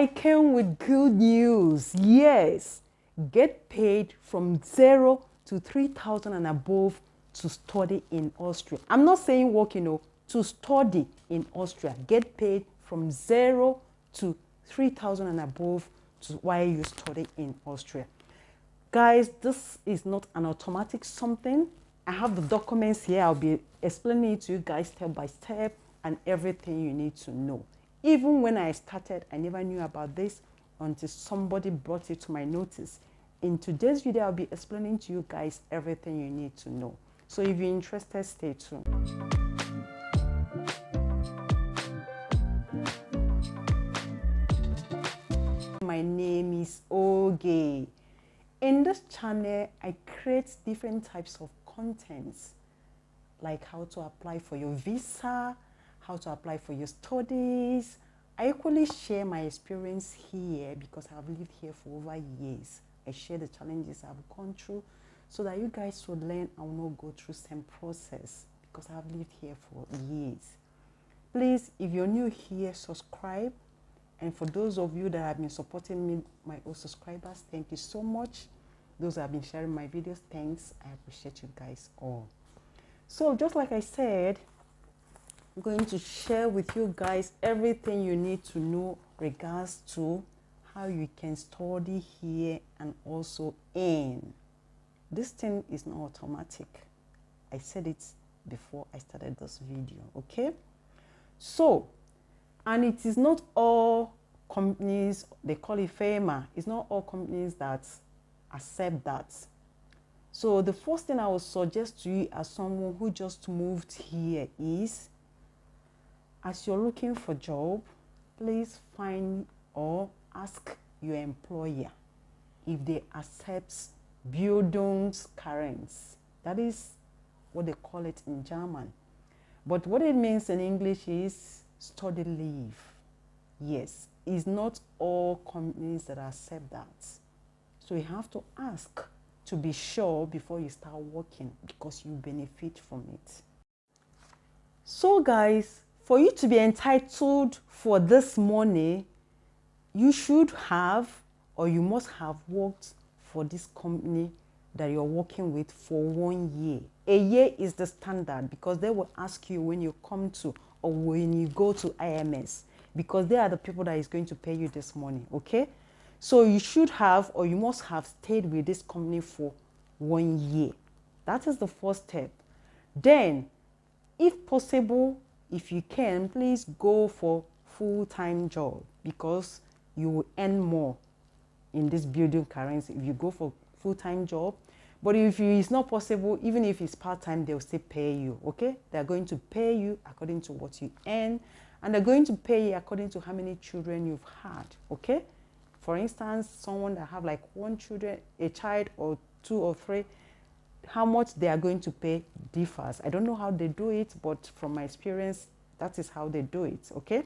I came with good news. Yes, get paid from 0 to 3,000 and above to study in Austria. I'm not saying work, to study in Austria. Get paid from 0 to 3,000 and above to while you study in Austria. Guys, this is not an automatic something. I have the documents here. I'll be explaining it to you guys step by step and everything you need to know. Even when I started, I never knew about this until somebody brought it to my notice. In today's video, I'll be explaining to you guys everything you need to know. So if you're interested, stay tuned. My name is Oge. In this channel, I create different types of contents, like how to apply for your visa, how to apply for your studies. I equally share my experience here because I've lived here for over years. I share the challenges I've gone through so that you guys will learn and will not go through the same process because I've lived here for years. Please, if you're new here, subscribe. And for those of you that have been supporting me, my old subscribers, thank you so much. Those that have been sharing my videos, thanks. I appreciate you guys all. So just like I said, I'm going to share with you guys everything you need to know regards to how you can study here and also earn. This thing is not automatic. I said it before I started this video, okay? So, and it is not all companies, they call it FEMA. It's not all companies that accept that. So the first thing I would suggest to you as someone who just moved here is, as you're looking for a job, please find or ask your employer if they accept Bildungskarens. That is what they call it in German. But what it means in English is study leave. Yes, it's not all companies that accept that. So you have to ask to be sure before you start working because you benefit from it. So guys, for you to be entitled for this money, you should have or you must have worked for this company that you're working with for 1 year. A year is the standard because they will ask you when you come to or when you go to IMS because they are the people that is going to pay you this money, okay? So you should have or you must have stayed with this company for 1 year. That is the first step. Then, if possible, if you can, please go for full-time job because you will earn more in this building currency if you go for full-time job. But if it's not possible, even if it's part-time, they'll still pay you, okay? They're going to pay you according to what you earn, and they're going to pay you according to how many children you've had, okay? For instance, someone that have like a child or 2 or 3, how much they are going to pay differs. I don't know how they do it, but from my experience, that is how they do it, okay?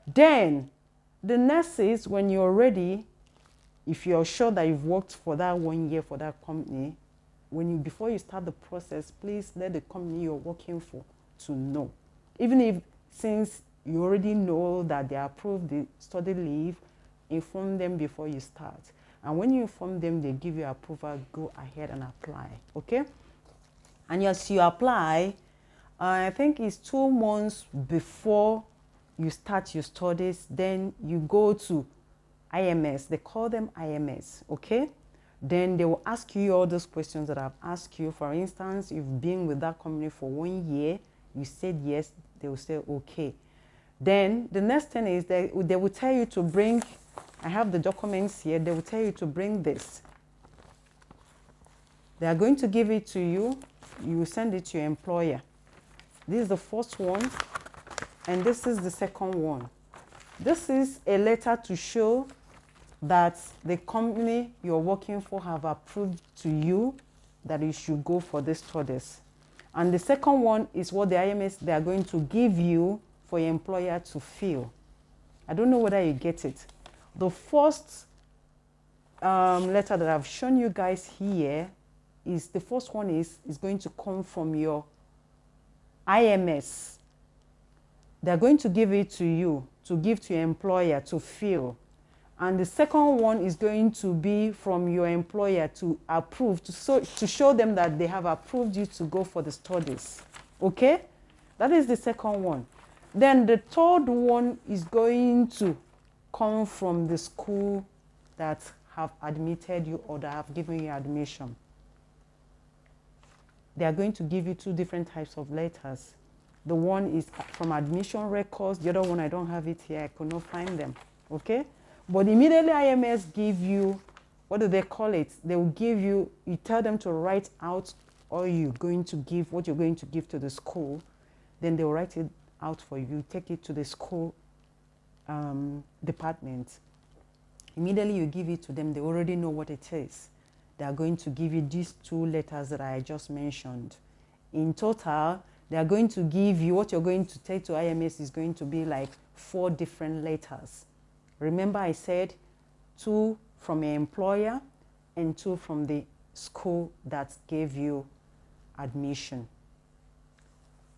Then, the next is when you're ready, if you're sure that you've worked for that 1 year for that company, before you start the process, please let the company you're working for to know. Even if since you already know that they approve the study leave, inform them before you start. And when you inform them, they give you approval, go ahead and apply, okay? And as you apply, I think it's 2 months before you start your studies, then you go to IMS. They call them IMS, okay? Then they will ask you all those questions that I've asked you. For instance, you've been with that company for 1 year, you said yes, they will say okay. Then the next thing is they will tell you to bring, I have the documents here, they will tell you to bring this. They are going to give it to you, you will send it to your employer. This is the first one, and this is the second one. This is a letter to show that the company you're working for have approved to you that you should go for the studies. And the second one is what the IMS, they are going to give you for your employer to fill. I don't know whether you get it. The first letter that I've shown you guys here is, the first one is going to come from your IMS. They're going to give it to you, to give to your employer to fill. And the second one is going to be from your employer to approve, to show them that they have approved you to go for the studies. Okay? That is the second one. Then the third one is going to come from the school that have admitted you or that have given you admission. They are going to give you two different types of letters. The one is from admission records. The other one, I don't have it here. I could not find them. Okay? But immediately IMS give you, what do they call it? They will give you, you tell them to write out all you're going to give, what you're going to give to the school. Then they'll write it out for you. You take it to the school department. Immediately you give it to them, they already know what it is. They are going to give you these two letters that I just mentioned. In total, they are going to give you, what you're going to take to IMS is going to be like 4 different letters. Remember I said 2 from your employer and 2 from the school that gave you admission.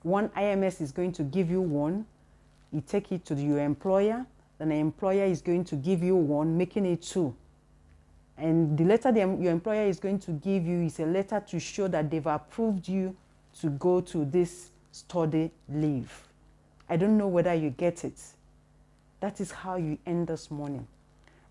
One IMS is going to give you 1. You take it to your employer, then the employer is going to give you 1, making it 2. And the letter your employer is going to give you is a letter to show that they've approved you to go to this study leave. I don't know whether you get it. That is how you earn this money.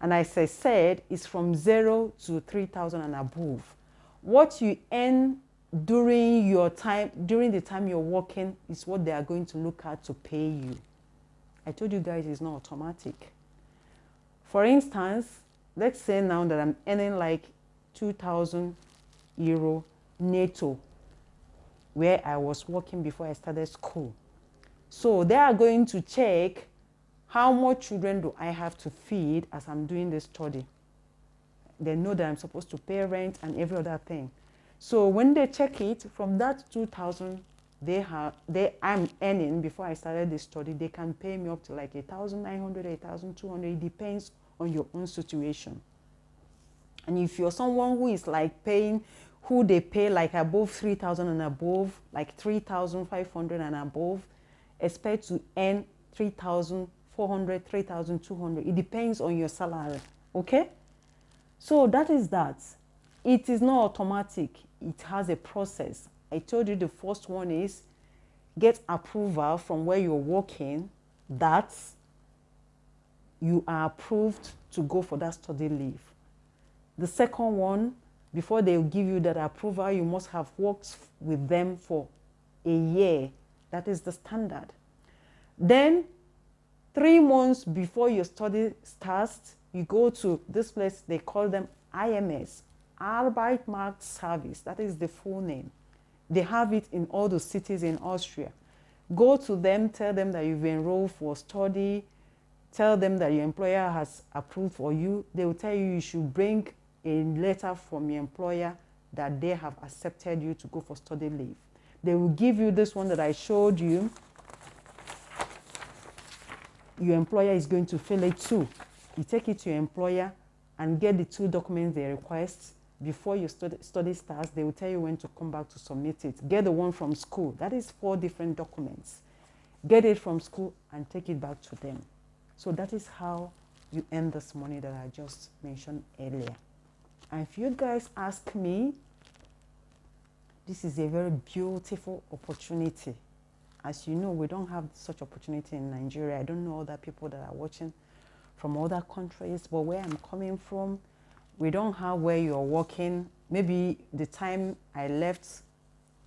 And as I said, it's from 0 to 3,000 and above. What you earn during the time you're working is what they are going to look at to pay you. I told you guys it's not automatic. For instance, let's say now that I'm earning like 2,000 euro netto where I was working before I started school. So they are going to check how much children do I have to feed as I'm doing this study. They know that I'm supposed to pay rent and every other thing. So when they check it, from that 2,000 I'm earning before I started the study, they can pay me up to like 1,900, 1,200. It depends on your own situation. And if you're someone who is like who they pay like above 3,000 and above, like 3,500 and above, expect to earn 3,400, 3,200. It depends on your salary. Okay? So that is that. It is not automatic. It has a process. I told you the first one is get approval from where you're working that you are approved to go for that study leave. The second one, before they give you that approval, you must have worked with them for a year. That is the standard. Then 3 months before your study starts, you go to this place, they call them IMS, Arbeitsmarktservice. That is the full name. They have it in all the cities in Austria. Go to them, tell them that you've enrolled for study, tell them that your employer has approved for you. They will tell you should bring a letter from your employer that they have accepted you to go for study leave. They will give you this one that I showed you. Your employer is going to fill it too. You take it to your employer and get the 2 documents they request. Before your study starts, they will tell you when to come back to submit it. Get the one from school. That is 4 different documents. Get it from school and take it back to them. So that is how you earn this money that I just mentioned earlier. And if you guys ask me, this is a very beautiful opportunity. As you know, we don't have such opportunity in Nigeria. I don't know other people that are watching from other countries, but where I'm coming from, we don't have where you're working. Maybe the time I left,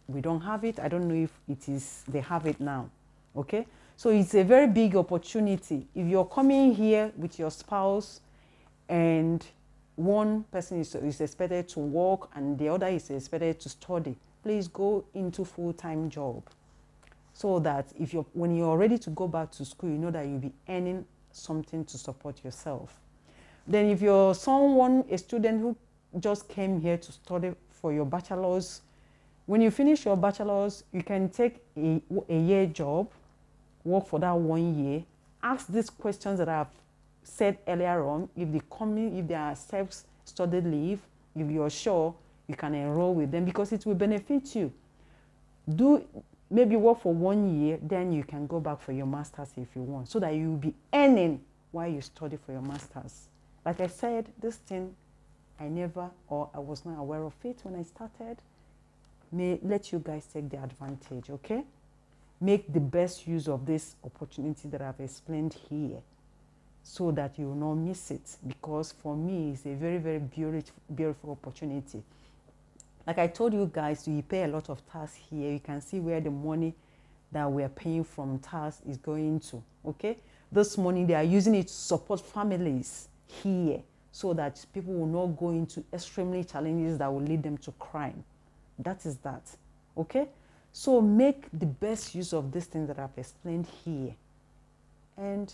we don't have it. I don't know if they have it now. Okay? So it's a very big opportunity. If you're coming here with your spouse and one person is expected to work and the other is expected to study, please go into full-time job so that when you're ready to go back to school, you know that you'll be earning something to support yourself. Then if you're a student who just came here to study for your bachelor's, when you finish your bachelor's, you can take a year job, work for that 1 year, ask these questions that I've said earlier on. If they accept study leave, if you're sure, you can enroll with them because it will benefit you. maybe work for 1 year, then you can go back for your master's if you want, so that you will be earning while you study for your master's. Like I said, this thing, I was not aware of it when I started. May let you guys take the advantage, okay? Make the best use of this opportunity that I've explained here, so that you will not miss it, because for me, it's a very, very beautiful opportunity. Like I told you guys, we pay a lot of tax here. You can see where the money that we are paying from tax is going to, okay? This money, they are using it to support families here, so that people will not go into extremely challenges that will lead them to crime. That is that, okay? So make the best use of these things that I've explained here. And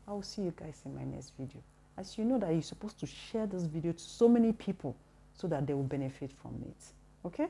I will see you guys in my next video. As you know that you're supposed to share this video to so many people so that they will benefit from it, okay?